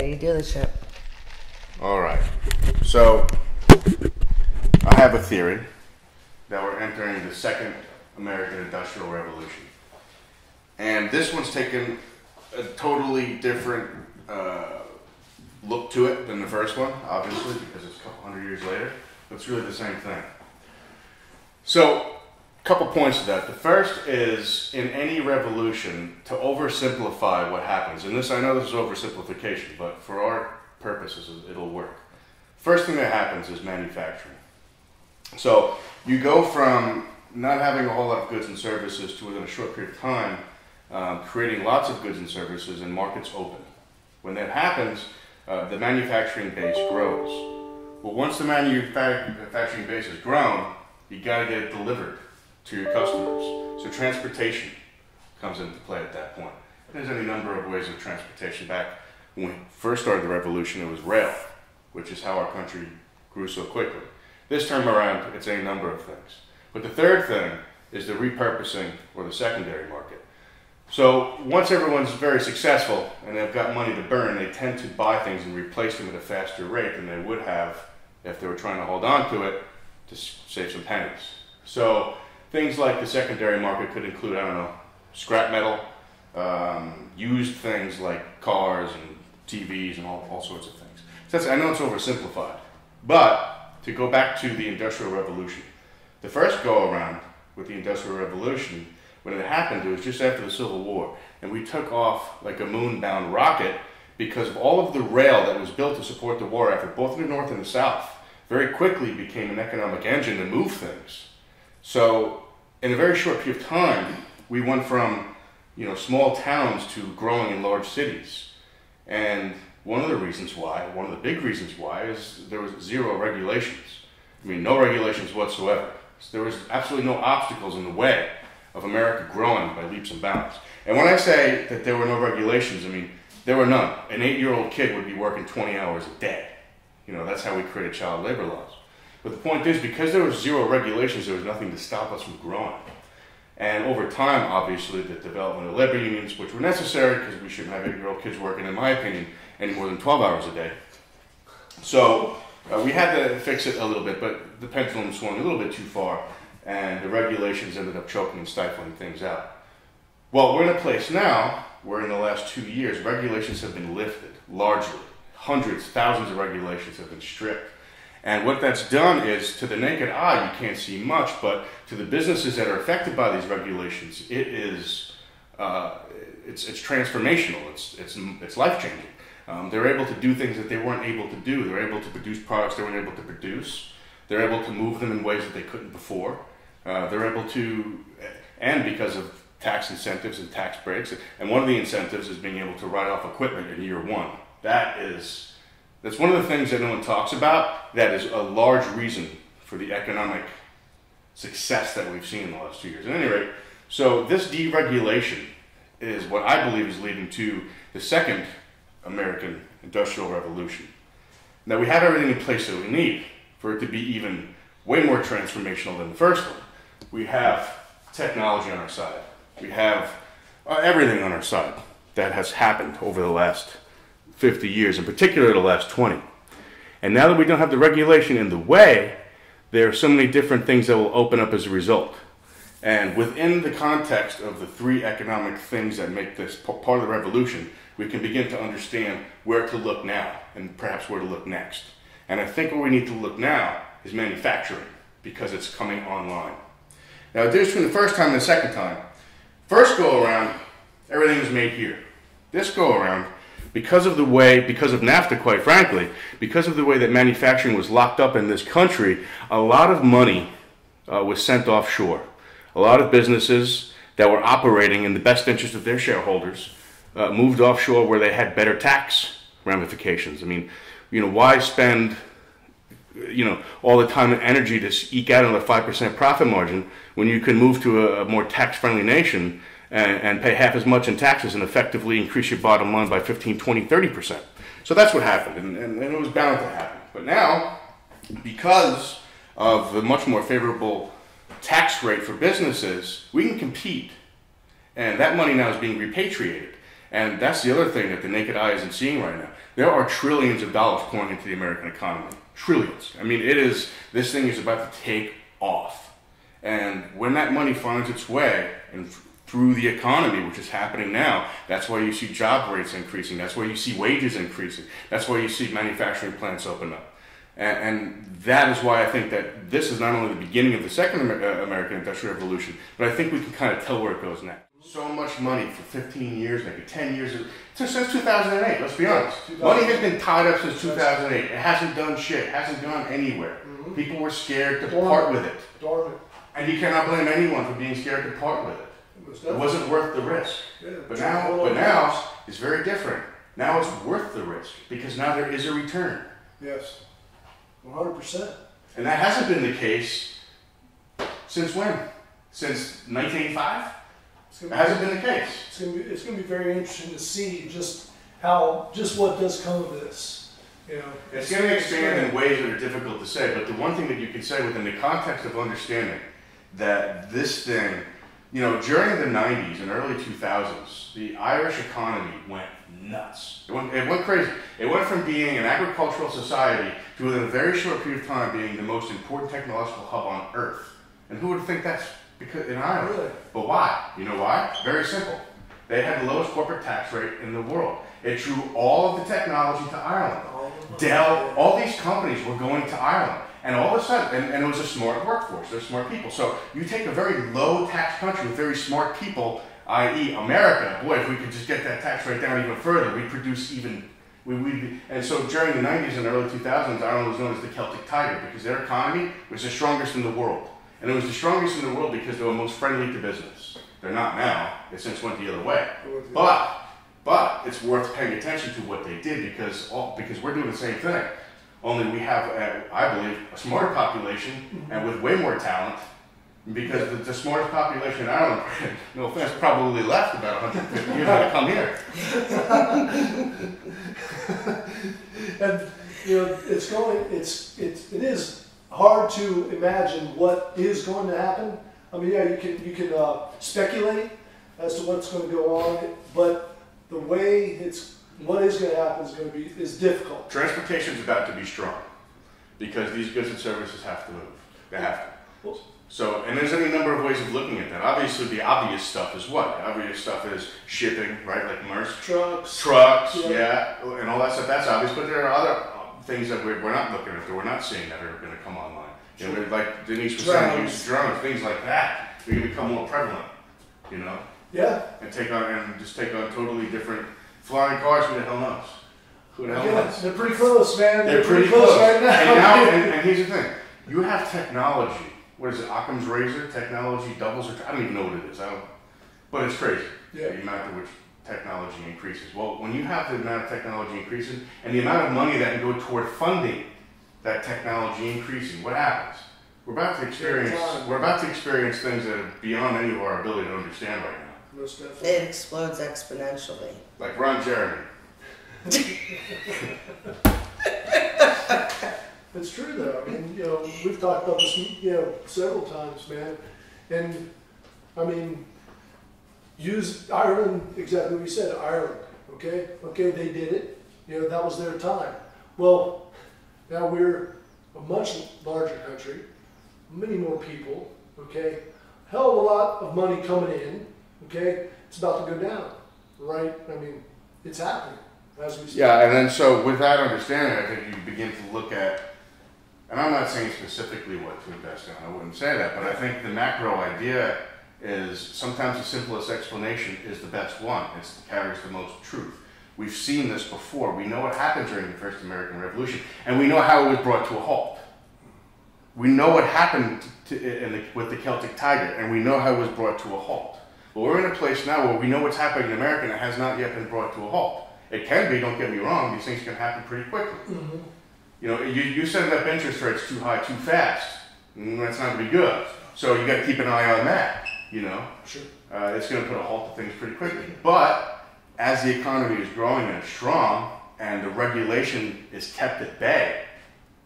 ready to do this shit. All right. So, I have a theory that we're entering the second American Industrial Revolution. And this one's taken a totally different look to it than the first one, obviously, because it's a couple hundred years later. But it's really the same thing. So, a couple points to that. The first is, in any revolution, to oversimplify what happens. And this, I know this is oversimplification, but for our purposes, it'll work. First thing that happens is manufacturing. So, you go from not having a whole lot of goods and services to, within a short period of time, creating lots of goods and services, and markets open. When that happens, the manufacturing base grows. Well, once the manufacturing base has grown, you got to get it delivered to your customers. So transportation comes into play at that point. There's any number of ways of transportation. Back when we first started the revolution, it was rail, which is how our country grew so quickly. This time around, it's a number of things. But the third thing is the repurposing, or the secondary market. So once everyone's very successful and they've got money to burn, they tend to buy things and replace them at a faster rate than they would have if they were trying to hold on to it to save some pennies. So things like the secondary market could include, I don't know, scrap metal, used things like cars and TVs and all sorts of things. So I know it's oversimplified, but to go back to the Industrial Revolution, the first go around with the Industrial Revolution, when it happened, it was just after the Civil War, and we took off like a moon-bound rocket because of all of the rail that was built to support the war effort, both in the North and the South, very quickly became an economic engine to move things. So in a very short period of time, we went from small towns to growing in large cities. And one of the big reasons why, is there was zero regulations. I mean, no regulations whatsoever. So there was absolutely no obstacles in the way of America growing by leaps and bounds. And when I say that there were no regulations, I mean, there were none. An 8-year-old kid would be working 20 hours a day. That's how we created child labor laws. But the point is, because there was zero regulations, there was nothing to stop us from growing. And over time, obviously, the development of labor unions, which were necessary because we shouldn't have 8-year-old kids working, in my opinion, any more than 12 hours a day. So we had to fix it a little bit, but the pendulum swung a little bit too far, and the regulations ended up choking and stifling things out. Well, we're in a place now where in the last 2 years, regulations have been lifted, largely. Hundreds, thousands of regulations have been stripped. And what that's done is, to the naked eye, you can't see much, but to the businesses that are affected by these regulations, it is, it's transformational, it's life-changing. They're able to do things that they weren't able to do. They're able to produce products they weren't able to produce. They're able to move them in ways that they couldn't before. They're able to, and because of tax incentives and tax breaks, and one of the incentives is being able to write off equipment in year one. That's one of the things that no one talks about. That is a large reason for the economic success that we've seen in the last 2 years. At any rate, so this deregulation is what I believe is leading to the second American Industrial Revolution. Now, we have everything in place that we need for it to be even way more transformational than the first one. We have technology on our side. We have everything on our side that has happened over the last 50 years, in particular the last 20. And now that we don't have the regulation in the way, there are so many different things that will open up as a result. And within the context of the three economic things that make this part of the revolution, we can begin to understand where to look now and perhaps where to look next. And I think where we need to look now is manufacturing, because it's coming online. Now, the difference between the first time and the second time, first go around, everything was made here. This go around, because of NAFTA, quite frankly, because of the way that manufacturing was locked up in this country, a lot of money was sent offshore. A lot of businesses that were operating in the best interest of their shareholders moved offshore where they had better tax ramifications. I mean, why spend all the time and energy to eke out another 5% profit margin when you can move to a more tax-friendly nation and pay half as much in taxes and effectively increase your bottom line by 15, 20, 30%. So that's what happened, and it was bound to happen. But now, because of the much more favorable tax rate for businesses, we can compete. And that money now is being repatriated. And that's the other thing that the naked eye isn't seeing right now. There are trillions of dollars pouring into the American economy. Trillions. I mean, this thing is about to take off. And when that money finds its way and through the economy, which is happening now, that's why you see job rates increasing. That's why you see wages increasing. That's why you see manufacturing plants open up. And that is why I think that this is not only the beginning of the second American Industrial Revolution, but I think we can kind of tell where it goes next. So much money for 15 years, maybe 10 years, since 2008, let's be honest. Money has been tied up since 2008. It hasn't done shit. It hasn't gone anywhere. People were scared to part with it. And you cannot blame anyone for being scared to part with it. It wasn't worth the risk. But now it's very different. Now it's worth the risk because now there is a return. Yes, 100%. And that hasn't been the case since when? Since 1985? It hasn't been the case. It's going to be very interesting to see just what does come of this. You know, it's going to expand in ways that are difficult to say, but the one thing that you can say within the context of understanding that this thing, you know, during the 90s and early 2000s, the Irish economy went nuts. It went crazy. It went from being an agricultural society to, within a very short period of time, being the most important technological hub on Earth. And who would think that's because in Ireland? Really? But why? You know why? Very simple. They had the lowest corporate tax rate in the world. It drew all of the technology to Ireland. Dell, all these companies were going to Ireland. And all of a sudden, and it was a smart workforce, they're smart people. So you take a very low tax country with very smart people, i.e. America, boy, if we could just get that tax rate down even further, we'd produce even, and so during the 90s and early 2000s, Ireland was known as the Celtic Tiger because their economy was the strongest in the world. And it was the strongest in the world because they were most friendly to business. They're not now, it since went the other way. But it's worth paying attention to what they did because we're doing the same thing. Only we have, I believe, a smarter population and with way more talent because the smartest population in Ireland, no offense, probably left about 150 years ago to come here. And you know, it is hard to imagine what is going to happen. I mean, yeah, you can speculate as to what's going to go on, but the way what is going to happen is difficult. Transportation is about to be strong because these goods and services have to move. They have to. So, and there's any number of ways of looking at that. Obviously, the obvious stuff is what? The obvious stuff is shipping, right? Like Maersk. Trucks, yeah, and all that stuff. That's obvious. But there are other things that we're not looking at, that we're not seeing that are going to come online. You know, like Denise was saying, use drones, things like that. They're going to become more prevalent. You know. Yeah. And take on totally different flying cars. Who the hell knows? Who the hell knows? They're pretty close, man. They're pretty close right now. And here's the thing: you have technology. What is it? Occam's razor? Technology doubles, or I don't even know what it is. But it's crazy. Yeah. The amount at which technology increases. Well, when you have the amount of technology increasing and the amount of money that can go toward funding that technology increasing, what happens? We're about to experience things that are beyond any of our ability to understand right now. Most definitely. It explodes exponentially. Like Ron Jeremy. It's true though. I mean, you know, we've talked about this, you know, several times, man. And I mean, use Ireland, exactly what you said, Ireland. Okay, they did it. You know, that was their time. Well, now we're a much larger country, many more people. Okay, hell of a lot of money coming in. Okay, it's about to go down, right? I mean, it's happening as we speak. Yeah, and then so with that understanding, I think you begin to look at, and I'm not saying specifically what to invest in, I wouldn't say that, but I think the macro idea is sometimes the simplest explanation is the best one. It carries the most truth. We've seen this before. We know what happened during the First American Revolution, and we know how it was brought to a halt. We know what happened with the Celtic Tiger, and we know how it was brought to a halt. But we're in a place now where we know what's happening in America and it has not yet been brought to a halt. It can be, don't get me wrong, these things can happen pretty quickly. Mm-hmm. You know, you send up interest rates too high too fast, that's not going to be good. So you got to keep an eye on that, you know. Sure. It's going to put a halt to things pretty quickly. But as the economy is growing and it's strong and the regulation is kept at bay,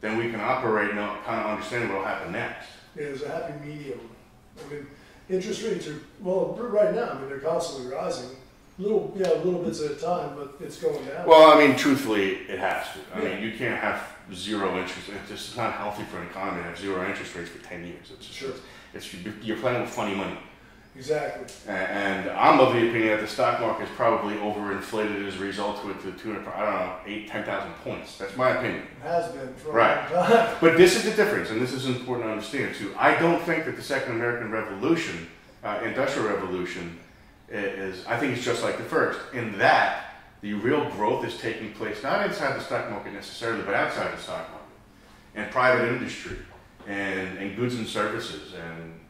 then we can operate and kind of understand what will happen next. Yeah, there's a happy medium. I mean, interest rates are, well, right now, I mean, they're constantly rising. little bits at a time, but it's going down. Well, I mean, truthfully, it has to. I mean, you can't have zero interest. It's just not healthy for an economy to have zero interest rates for 10 years. It's just, Sure. You're playing with funny money. Exactly. And I'm of the opinion that the stock market is probably overinflated as a result to the tune of, I don't know, 8,000, 10,000 points. That's my opinion. It has been for a Right. long time. But this is the difference, and this is important to understand too. I don't think that the Second American Revolution, Industrial Revolution, I think it's just like the first, in that the real growth is taking place not inside the stock market necessarily, but outside the stock market, and private industry, and goods and services, and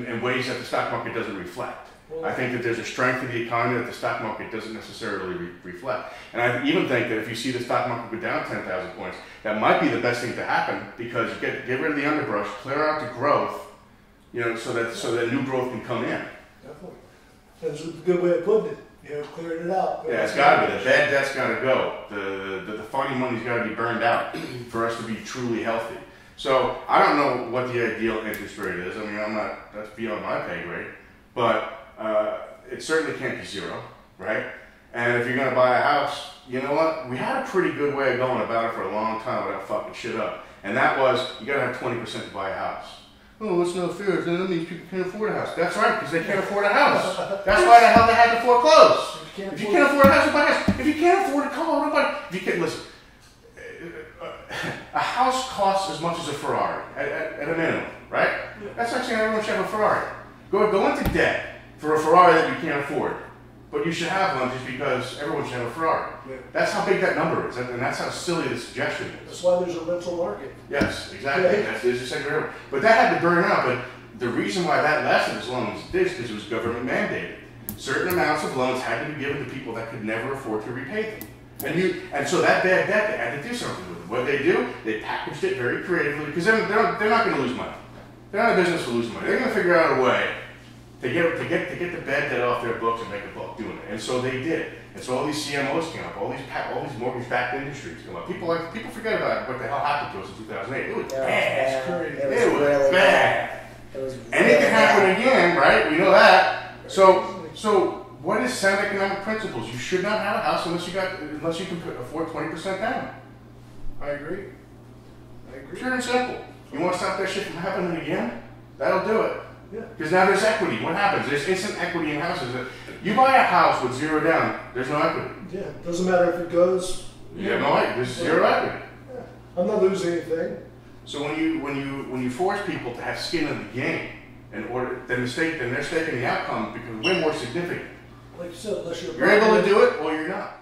in ways that the stock market doesn't reflect. Well, I think that there's a strength of the economy that the stock market doesn't necessarily reflect. And I even think that if you see the stock market go down 10,000 points, that might be the best thing to happen, because you get rid of the underbrush, clear out the growth, so that new growth can come in. Definitely. That's a good way of putting it. Clearing it out. Yeah, it's got to be. The bad debt's got to go. The funny money's got to be burned out for us to be truly healthy. So I don't know what the ideal interest rate is. I mean, that's beyond my pay grade. But it certainly can't be zero, right? And if you're going to buy a house, you know what? We had a pretty good way of going about it for a long time without fucking shit up. And that was, you got to have 20% to buy a house. Oh, it's no fair. That means people can't afford a house. That's right, because they can't afford a house. That's why the hell they had to foreclose. If you can't afford a house, you buy a house. If you can't afford a car, don't buy it. If you can't, listen, a house costs as much as a Ferrari, at a minimum, right? Yeah. That's not saying everyone should have a Ferrari. Go into debt for a Ferrari that you can't afford. But you should have one just because everyone should have a Ferrari. Yeah. That's how big that number is, and that's how silly the suggestion is. That's why there's a rental market. Yes, exactly. Right. That's the second error. But that had to burn out. But the reason why that lasted as long as it did is because it was government mandated. Certain amounts of loans had to be given to people that could never afford to repay them. And so that bad debt, they had to do something with it. What they do, they packaged it very creatively, because they're not going to lose money. They're not in business to lose money. They're going to figure out a way to get the bad debt off their books and make a buck doing it. And so they did. And so all these CMOs came up, all these mortgage-backed industries came up. People forget about what the hell happened to us in 2008. It was bad. It was really bad. It was And it really can happen bad. again, right? We know that. So what is sound economic principles? You should not have a house unless you can afford 20% down. I agree. Pure and simple. You want to stop that shit from happening again? That'll do it. Yeah. Because now there's equity. What happens? There's instant equity in houses. You buy a house with zero down, there's no equity. Yeah. Doesn't matter if it goes. You have no equity. There's zero equity. Yeah. I'm not losing anything. So when you force people to have skin in the game, then their stake in the outcome becomes way more significant. Like you said, unless You're able to do it, or you're not.